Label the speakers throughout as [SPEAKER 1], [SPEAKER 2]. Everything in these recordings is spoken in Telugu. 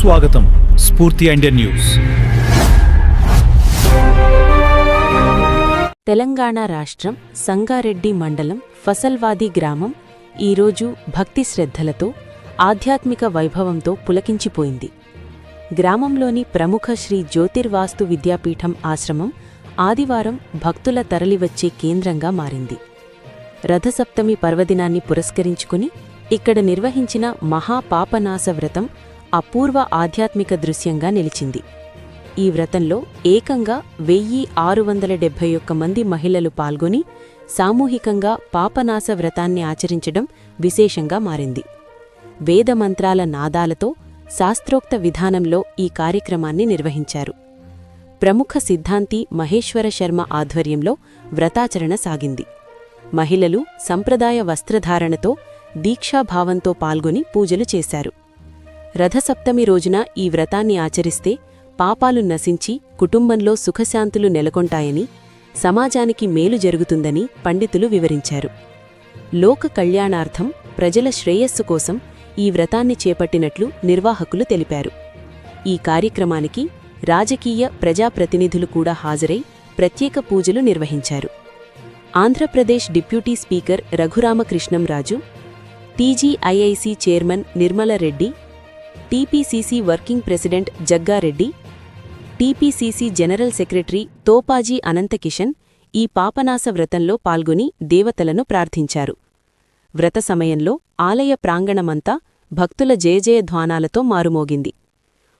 [SPEAKER 1] సుస్వాగతం. స్ఫూర్తి ఇండియన్ న్యూస్.
[SPEAKER 2] తెలంగాణ రాష్ట్రం సంగారెడ్డి మండలం ఫసల్వాది గ్రామం ఈరోజు భక్తి శ్రద్ధలతో ఆధ్యాత్మిక వైభవంతో పులకించిపోయింది. గ్రామంలోని ప్రముఖ శ్రీ జ్యోతిర్వాస్తు విద్యాపీఠం ఆశ్రమం ఆదివారం భక్తుల తరలివచ్చే కేంద్రంగా మారింది. రథసప్తమి పర్వదినాన్ని పురస్కరించుకుని ఇక్కడ నిర్వహించిన మహాపాపనాశ వ్రతం అపూర్వ ఆధ్యాత్మిక దృశ్యంగా నిలిచింది. ఈ వ్రతంలో ఏకంగా 1671 మంది మహిళలు పాల్గొని సామూహికంగా పాపనాశ వ్రతాన్ని ఆచరించడం విశేషంగా మారింది. వేదమంత్రాల నాదాలతో శాస్త్రోక్త విధానంలో ఈ కార్యక్రమాన్ని నిర్వహించారు. ప్రముఖ సిద్ధాంతి మహేశ్వర శర్మ ఆధ్వర్యంలో వ్రతాచరణ సాగింది. మహిళలు సంప్రదాయ వస్త్రధారణతో దీక్షాభావంతో పాల్గొని పూజలు చేశారు. రథసప్తమి రోజున ఈ వ్రతాన్ని ఆచరిస్తే పాపాలు నశించి కుటుంబంలో సుఖశాంతులు నెలకొంటాయని, సమాజానికి మేలు జరుగుతుందని పండితులు వివరించారు. లోక కళ్యాణార్థం ప్రజల శ్రేయస్సు కోసం ఈ వ్రతాన్ని చేపట్టినట్లు నిర్వాహకులు తెలిపారు. ఈ కార్యక్రమానికి రాజకీయ ప్రజాప్రతినిధులు కూడా హాజరై ప్రత్యేక పూజలు నిర్వహించారు. Andhra Pradesh deputy speaker Raghurama Krishnam Raju, TGIIC chairman Nirmala Reddy, TPCC working president Jagga Reddy, TPCC general secretary Thopaji Anantha Kishan ఈ పాపనాశ వ్రతంలో పాల్గొని దేవతలను ప్రార్థించారు. వ్రత సమయంలో ఆలయ ప్రాంగణమంతా భక్తుల జయజయధ్వానాలతో మారుమోగింది.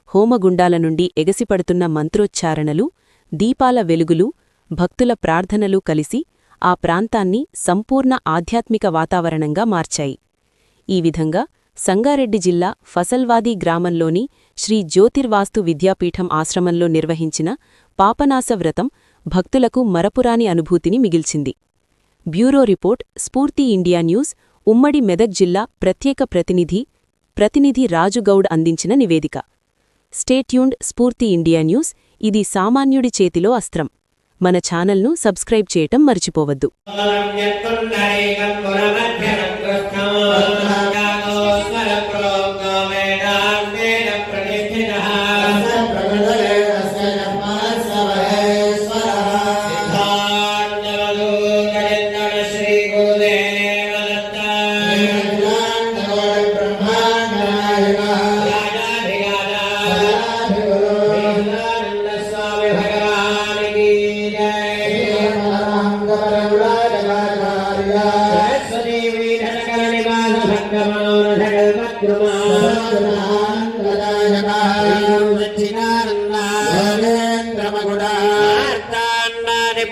[SPEAKER 2] హోమగుండాల నుండి ఎగసిపడుతున్న మంత్రోచ్చారణలు, దీపాల వెలుగులు, భక్తుల ప్రార్థనలు కలిసి ఆ ప్రాంతాన్ని సంపూర్ణ ఆధ్యాత్మిక వాతావరణంగా మార్చాయి. ఈ విధంగా సంగారెడ్డి జిల్లా ఫసల్వాది గ్రామంలోని శ్రీ జ్యోతిర్వాస్తు విద్యాపీఠం ఆశ్రమంలో నిర్వహించిన పాపనాశ వ్రతం భక్తులకు మరపురాని అనుభూతిని మిగిల్చింది. బ్యూరో రిపోర్ట్, స్ఫూర్తి ఇండియా న్యూస్. ఉమ్మడి మెదక్ జిల్లా ప్రత్యేక ప్రతినిధి రాజుగౌడ్ అందించిన నివేదిక. స్టేట్యూన్డ్. స్ఫూర్తి ఇండియా న్యూస్. ఇది సామాన్యుడి చేతిలో అస్త్రం. మన ఛానల్ను సబ్స్క్రైబ్ చేయటం మర్చిపోవద్దు.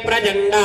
[SPEAKER 3] ప్రజండా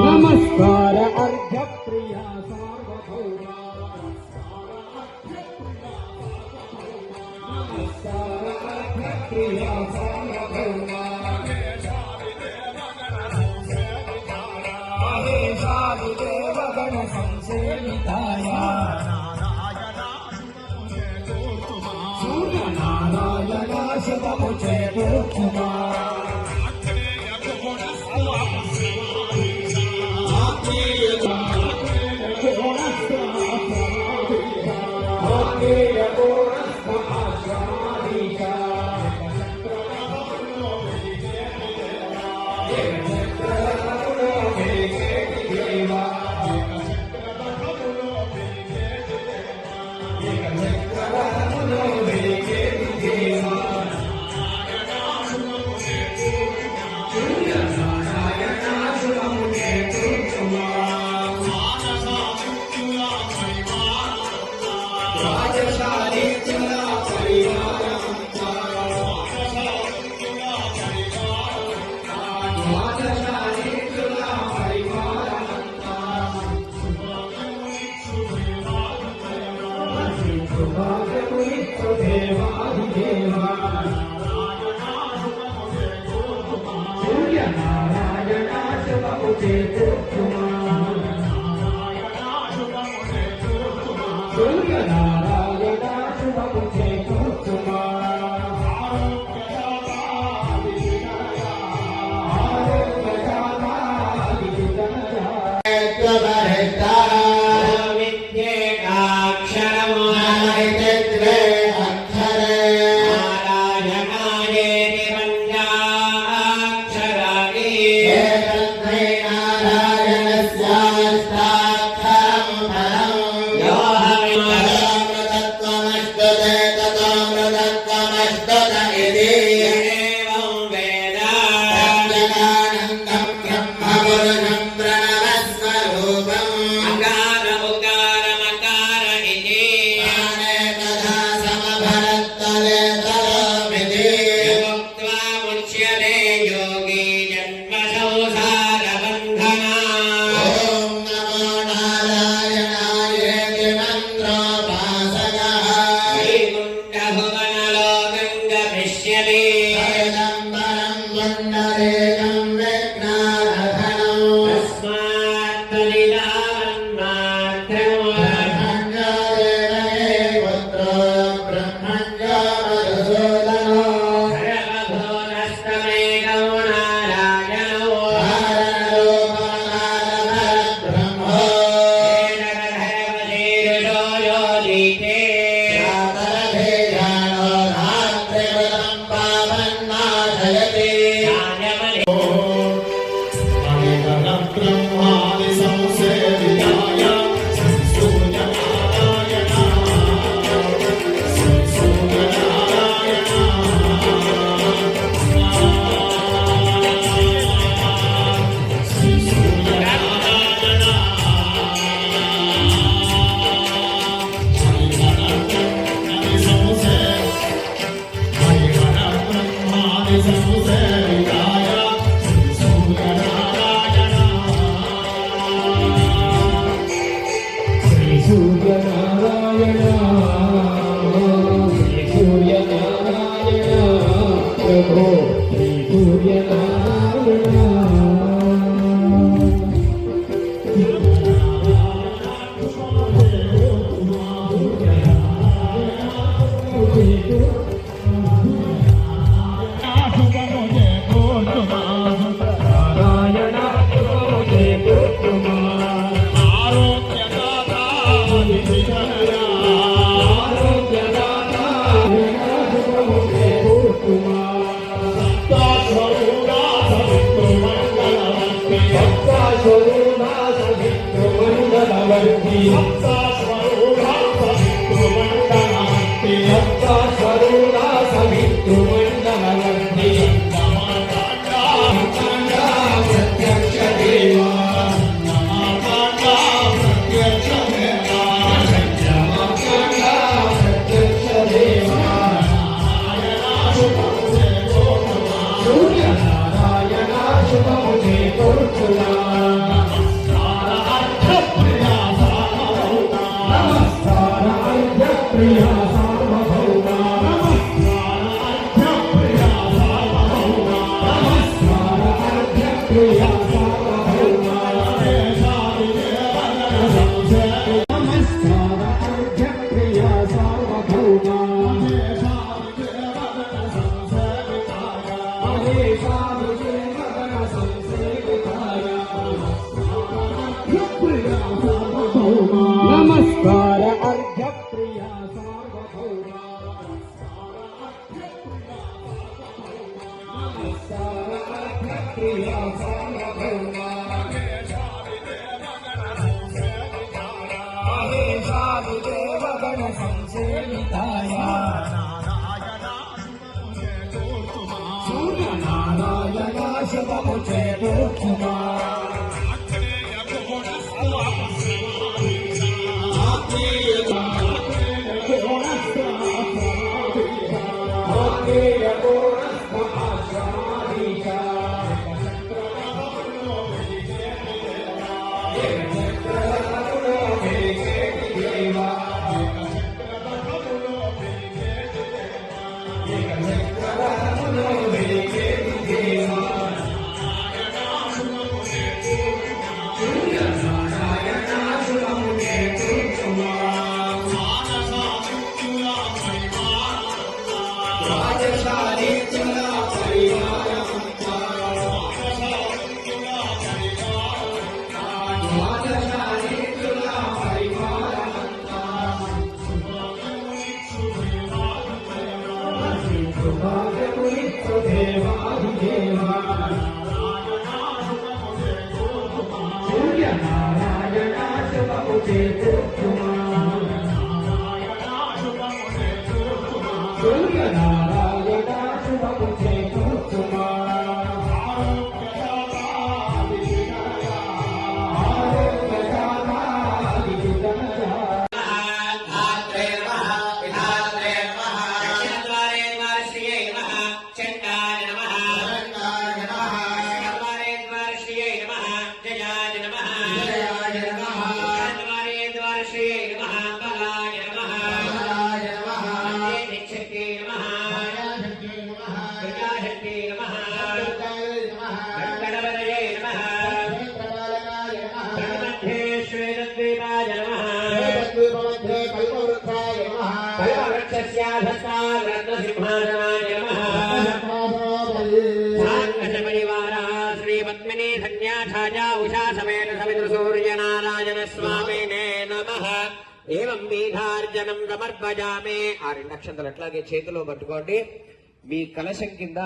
[SPEAKER 4] नमस्कार अर्घ्य प्रिया सार्वभौमा नमस्कार अर्घ्य प्रिया सार्वभौमा महेशादिदेवगण संसेविताय सूर्यनारायण शतमुचे पूर्णमा
[SPEAKER 3] Jai
[SPEAKER 4] नमस्कार अर्घ्य प्रिया सार्वभौमा नमस्कार अर्घ्य प्रिया सार्वभौमा महेशादिदेव गण संसेविताय सूर्य नारायण शुभमुचे दोक्षुमा
[SPEAKER 3] ఏవం బీధార్జనం సమర్పయామి. ఆ రెండు అక్షంతలు అట్లాగే చేతిలో పట్టుకోండి. మీ కలశం కింద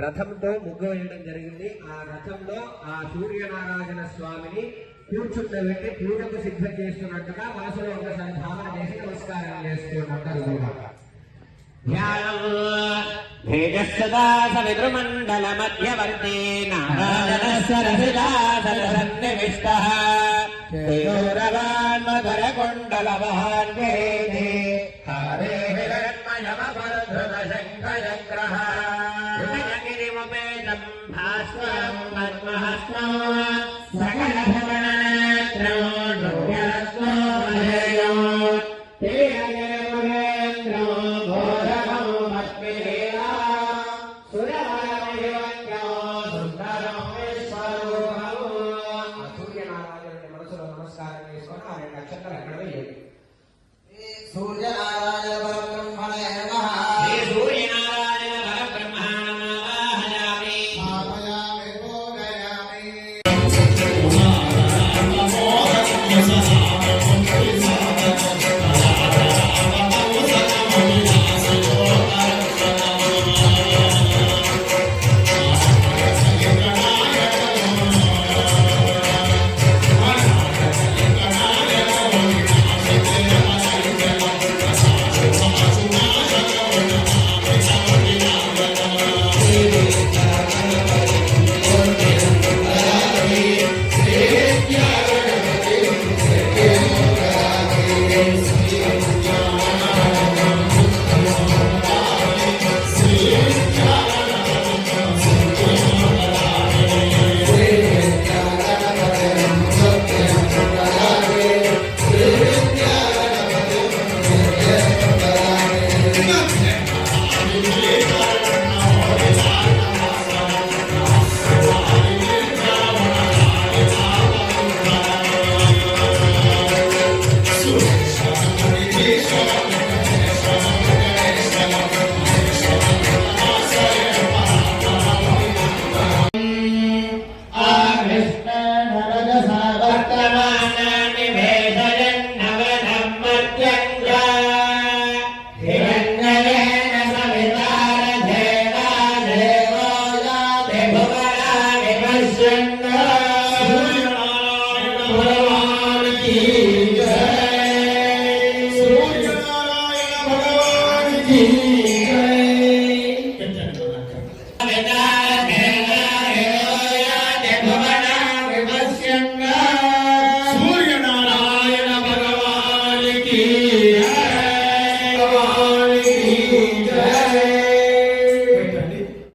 [SPEAKER 3] రథంతో ముగ్గు వేయడం జరిగింది. ఆ రథంలో ఆ సూర్యనారాయణ స్వామిని కూర్చుండబెట్టి పూజకు సిద్ధం చేస్తున్నట్టుగా మనసులో ఒకసారి భావన చేసి నమస్కారం చేస్తున్నట్టు భేజస్సదా సవితృమండల మధ్యవర్తి నారాయణ సరసిలాసన్నివిష్ట కుండలవాన్ హరే శంకరగ్రహ భాస్వరం పద్మహస్తం సకల వర్తమానాన్ని వేదయన్నవధమ్మత్యంగా హిరణ్యయేన సవితారథేనా దేవో యాతి భువనాని పశ్యన్నో